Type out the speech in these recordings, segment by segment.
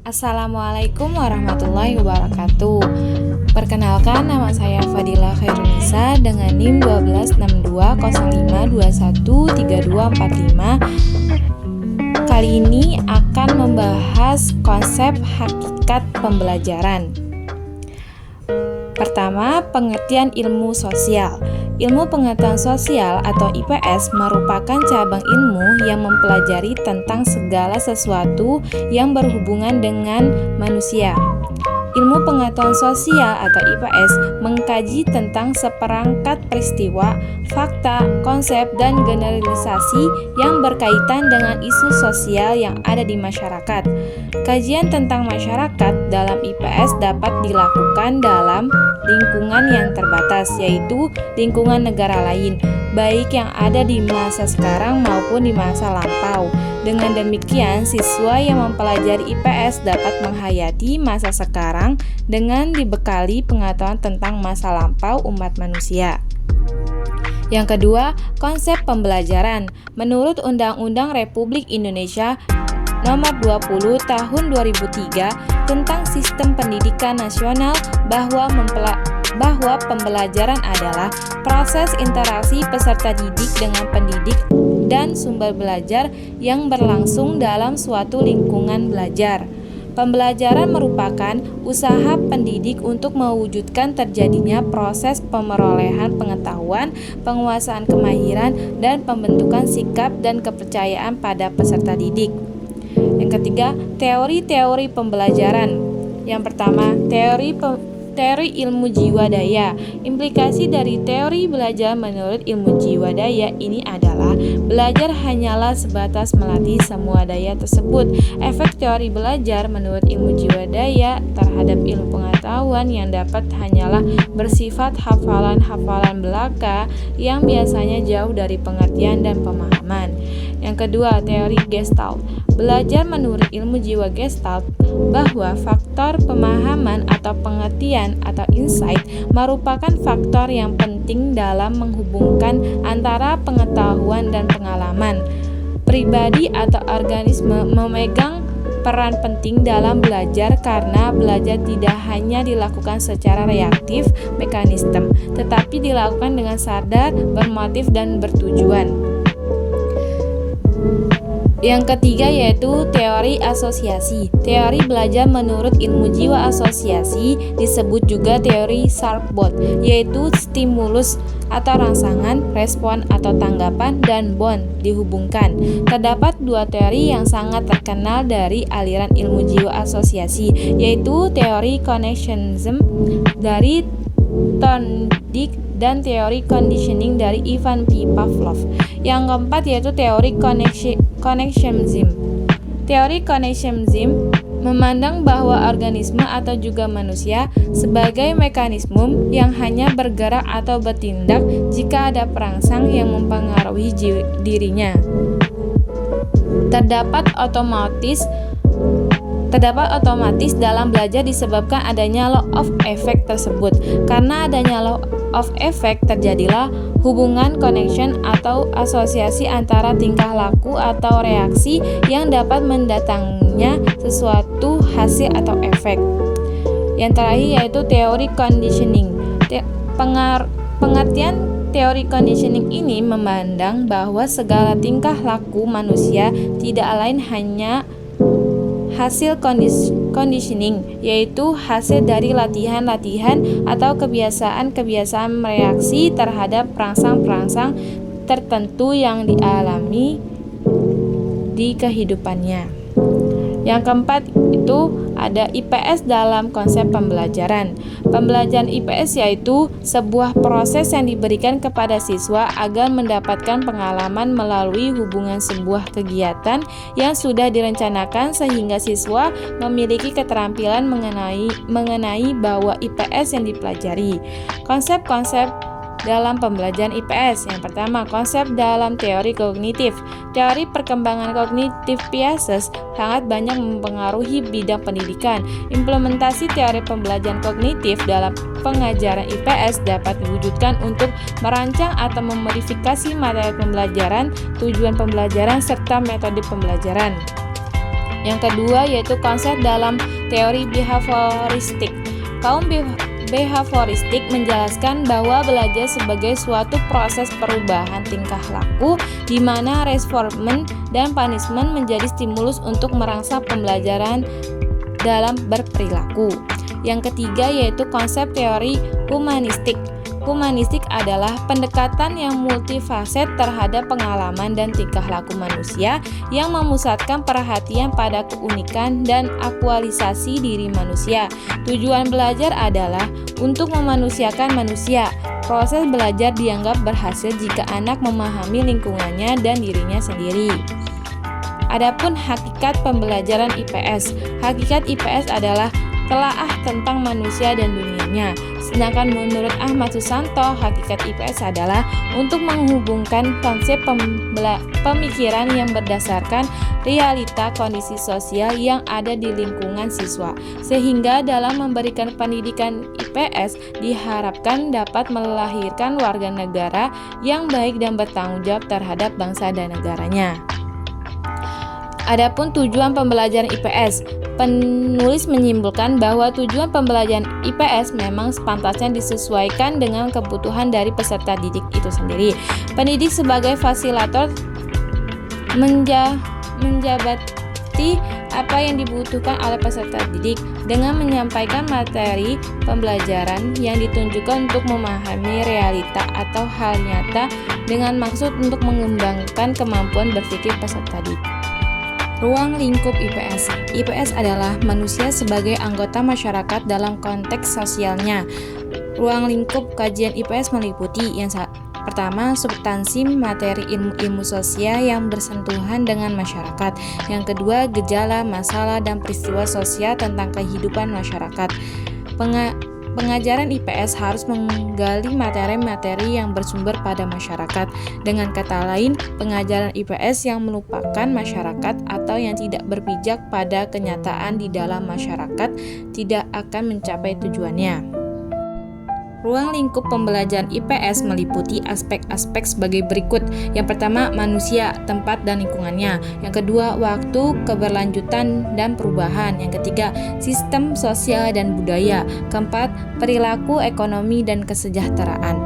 Assalamualaikum warahmatullahi wabarakatuh. Perkenalkan, nama saya Fadila Khairunisa dengan NIM 126205213245. Kali ini akan membahas konsep hakikat pembelajaran. Pertama, pengertian ilmu sosial. Ilmu pengetahuan sosial atau IPS merupakan cabang ilmu yang mempelajari tentang segala sesuatu yang berhubungan dengan manusia. Ilmu pengetahuan sosial atau IPS mengkaji tentang seperangkat peristiwa, fakta, konsep, dan generalisasi yang berkaitan dengan isu sosial yang ada di masyarakat. Kajian tentang masyarakat dalam IPS dapat dilakukan dalam lingkungan yang terbatas, yaitu lingkungan negara lain, baik yang ada di masa sekarang maupun di masa lampau. Dengan demikian, siswa yang mempelajari IPS dapat menghayati masa sekarang dengan dibekali pengetahuan tentang masa lampau umat manusia. Yang kedua, konsep pembelajaran. Menurut Undang-Undang Republik Indonesia Nomor 20 Tahun 2003 tentang Sistem Pendidikan Nasional bahwa pembelajaran adalah proses interaksi peserta didik dengan pendidik dan sumber belajar yang berlangsung dalam suatu lingkungan belajar. Pembelajaran merupakan usaha pendidik untuk mewujudkan terjadinya proses pemerolehan pengetahuan, penguasaan kemahiran, dan pembentukan sikap dan kepercayaan pada peserta didik. Yang ketiga, teori-teori pembelajaran. Yang pertama, teori ilmu jiwa daya. Implikasi dari teori belajar menurut ilmu jiwa daya ini adalah belajar hanyalah sebatas melatih semua daya tersebut. Efek teori belajar menurut ilmu jiwa daya terhadap ilmu pengetahuan yang dapat hanyalah bersifat hafalan-hafalan belaka yang biasanya jauh dari pengertian dan pemahaman. Yang kedua, teori Gestalt. Belajar menurut ilmu jiwa Gestalt bahwa faktor pemahaman atau pengertian atau insight merupakan faktor yang penting dalam menghubungkan antara pengetahuan dan pengalaman. Pribadi atau organisme memegang peran penting dalam belajar karena belajar tidak hanya dilakukan secara reaktif mekanisme, tetapi dilakukan dengan sadar, bermotif, dan bertujuan. Yang ketiga yaitu teori asosiasi. Teori belajar menurut ilmu jiwa asosiasi disebut juga teori Sharp-Bond, yaitu stimulus atau rangsangan, respon atau tanggapan, dan bond dihubungkan. Terdapat dua teori yang sangat terkenal dari aliran ilmu jiwa asosiasi, yaitu teori connectionism dari Thorndike dan teori conditioning dari Ivan P. Pavlov. Yang keempat yaitu teori connectionism. Teori connectionism memandang bahwa organisme atau juga manusia sebagai mekanisme yang hanya bergerak atau bertindak jika ada perangsang yang mempengaruhi dirinya. Terdapat otomatis dalam belajar disebabkan adanya law of effect tersebut. Karena adanya law of effect, terjadilah hubungan connection atau asosiasi antara tingkah laku atau reaksi yang dapat mendatangnya sesuatu hasil atau efek. Yang terakhir yaitu teori conditioning. Pengertian teori conditioning ini memandang bahwa segala tingkah laku manusia tidak lain hanya hasil conditioning, yaitu hasil dari latihan-latihan atau kebiasaan-kebiasaan mereaksi terhadap perangsang-perangsang tertentu yang dialami di kehidupannya. Yang keempat itu ada IPS dalam konsep pembelajaran. Pembelajaran IPS yaitu sebuah proses yang diberikan kepada siswa agar mendapatkan pengalaman melalui hubungan sebuah kegiatan yang sudah direncanakan sehingga siswa memiliki keterampilan mengenai bahwa IPS yang dipelajari. Konsep-konsep dalam pembelajaran IPS. Yang pertama, konsep dalam teori kognitif. Teori perkembangan kognitif Piaget sangat banyak mempengaruhi bidang pendidikan. Implementasi teori pembelajaran kognitif dalam pengajaran IPS dapat diwujudkan untuk merancang atau memodifikasi materi pembelajaran, tujuan pembelajaran, serta metode pembelajaran. Yang kedua yaitu konsep dalam teori behavioristik. Kaum behavioristik menjelaskan bahwa belajar sebagai suatu proses perubahan tingkah laku di mana reinforcement dan punishment menjadi stimulus untuk merangsang pembelajaran dalam berperilaku. Yang ketiga yaitu konsep teori humanistik. Humanistik adalah pendekatan yang multifaset terhadap pengalaman dan tingkah laku manusia yang memusatkan perhatian pada keunikan dan aktualisasi diri manusia. Tujuan belajar adalah untuk memanusiakan manusia. Proses belajar dianggap berhasil jika anak memahami lingkungannya dan dirinya sendiri. Adapun hakikat pembelajaran IPS. Hakikat IPS adalah telaah tentang manusia dan dunianya. Sedangkan menurut Ahmad Susanto, hakikat IPS adalah untuk menghubungkan konsep pemikiran yang berdasarkan realita kondisi sosial yang ada di lingkungan siswa. Sehingga dalam memberikan pendidikan IPS diharapkan dapat melahirkan warga negara yang baik dan bertanggung jawab terhadap bangsa dan negaranya. Adapun tujuan pembelajaran IPS, penulis menyimpulkan bahwa tujuan pembelajaran IPS memang sepantasnya disesuaikan dengan kebutuhan dari peserta didik itu sendiri. Pendidik sebagai fasilitator menjabati apa yang dibutuhkan oleh peserta didik dengan menyampaikan materi pembelajaran yang ditunjukkan untuk memahami realita atau hal nyata dengan maksud untuk mengembangkan kemampuan berpikir peserta didik. Ruang lingkup IPS. IPS adalah manusia sebagai anggota masyarakat dalam konteks sosialnya. Ruang lingkup kajian IPS meliputi yang pertama, substansi materi ilmu sosial yang bersentuhan dengan masyarakat. Yang kedua, gejala, masalah, dan peristiwa sosial tentang kehidupan masyarakat. Pengajaran IPS harus menggali materi-materi yang bersumber pada masyarakat. Dengan kata lain, pengajaran IPS yang melupakan masyarakat atau yang tidak berpijak pada kenyataan di dalam masyarakat tidak akan mencapai tujuannya. Ruang lingkup pembelajaran IPS meliputi aspek-aspek sebagai berikut. Yang pertama, manusia, tempat, dan lingkungannya. Yang kedua, waktu, keberlanjutan, dan perubahan. Yang ketiga, sistem sosial dan budaya. Keempat, perilaku, ekonomi, dan kesejahteraan.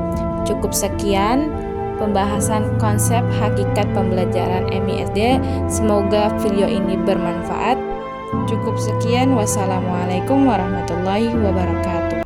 Cukup sekian pembahasan konsep hakikat pembelajaran MISD. Semoga video ini bermanfaat. Cukup sekian. Wassalamualaikum warahmatullahi wabarakatuh.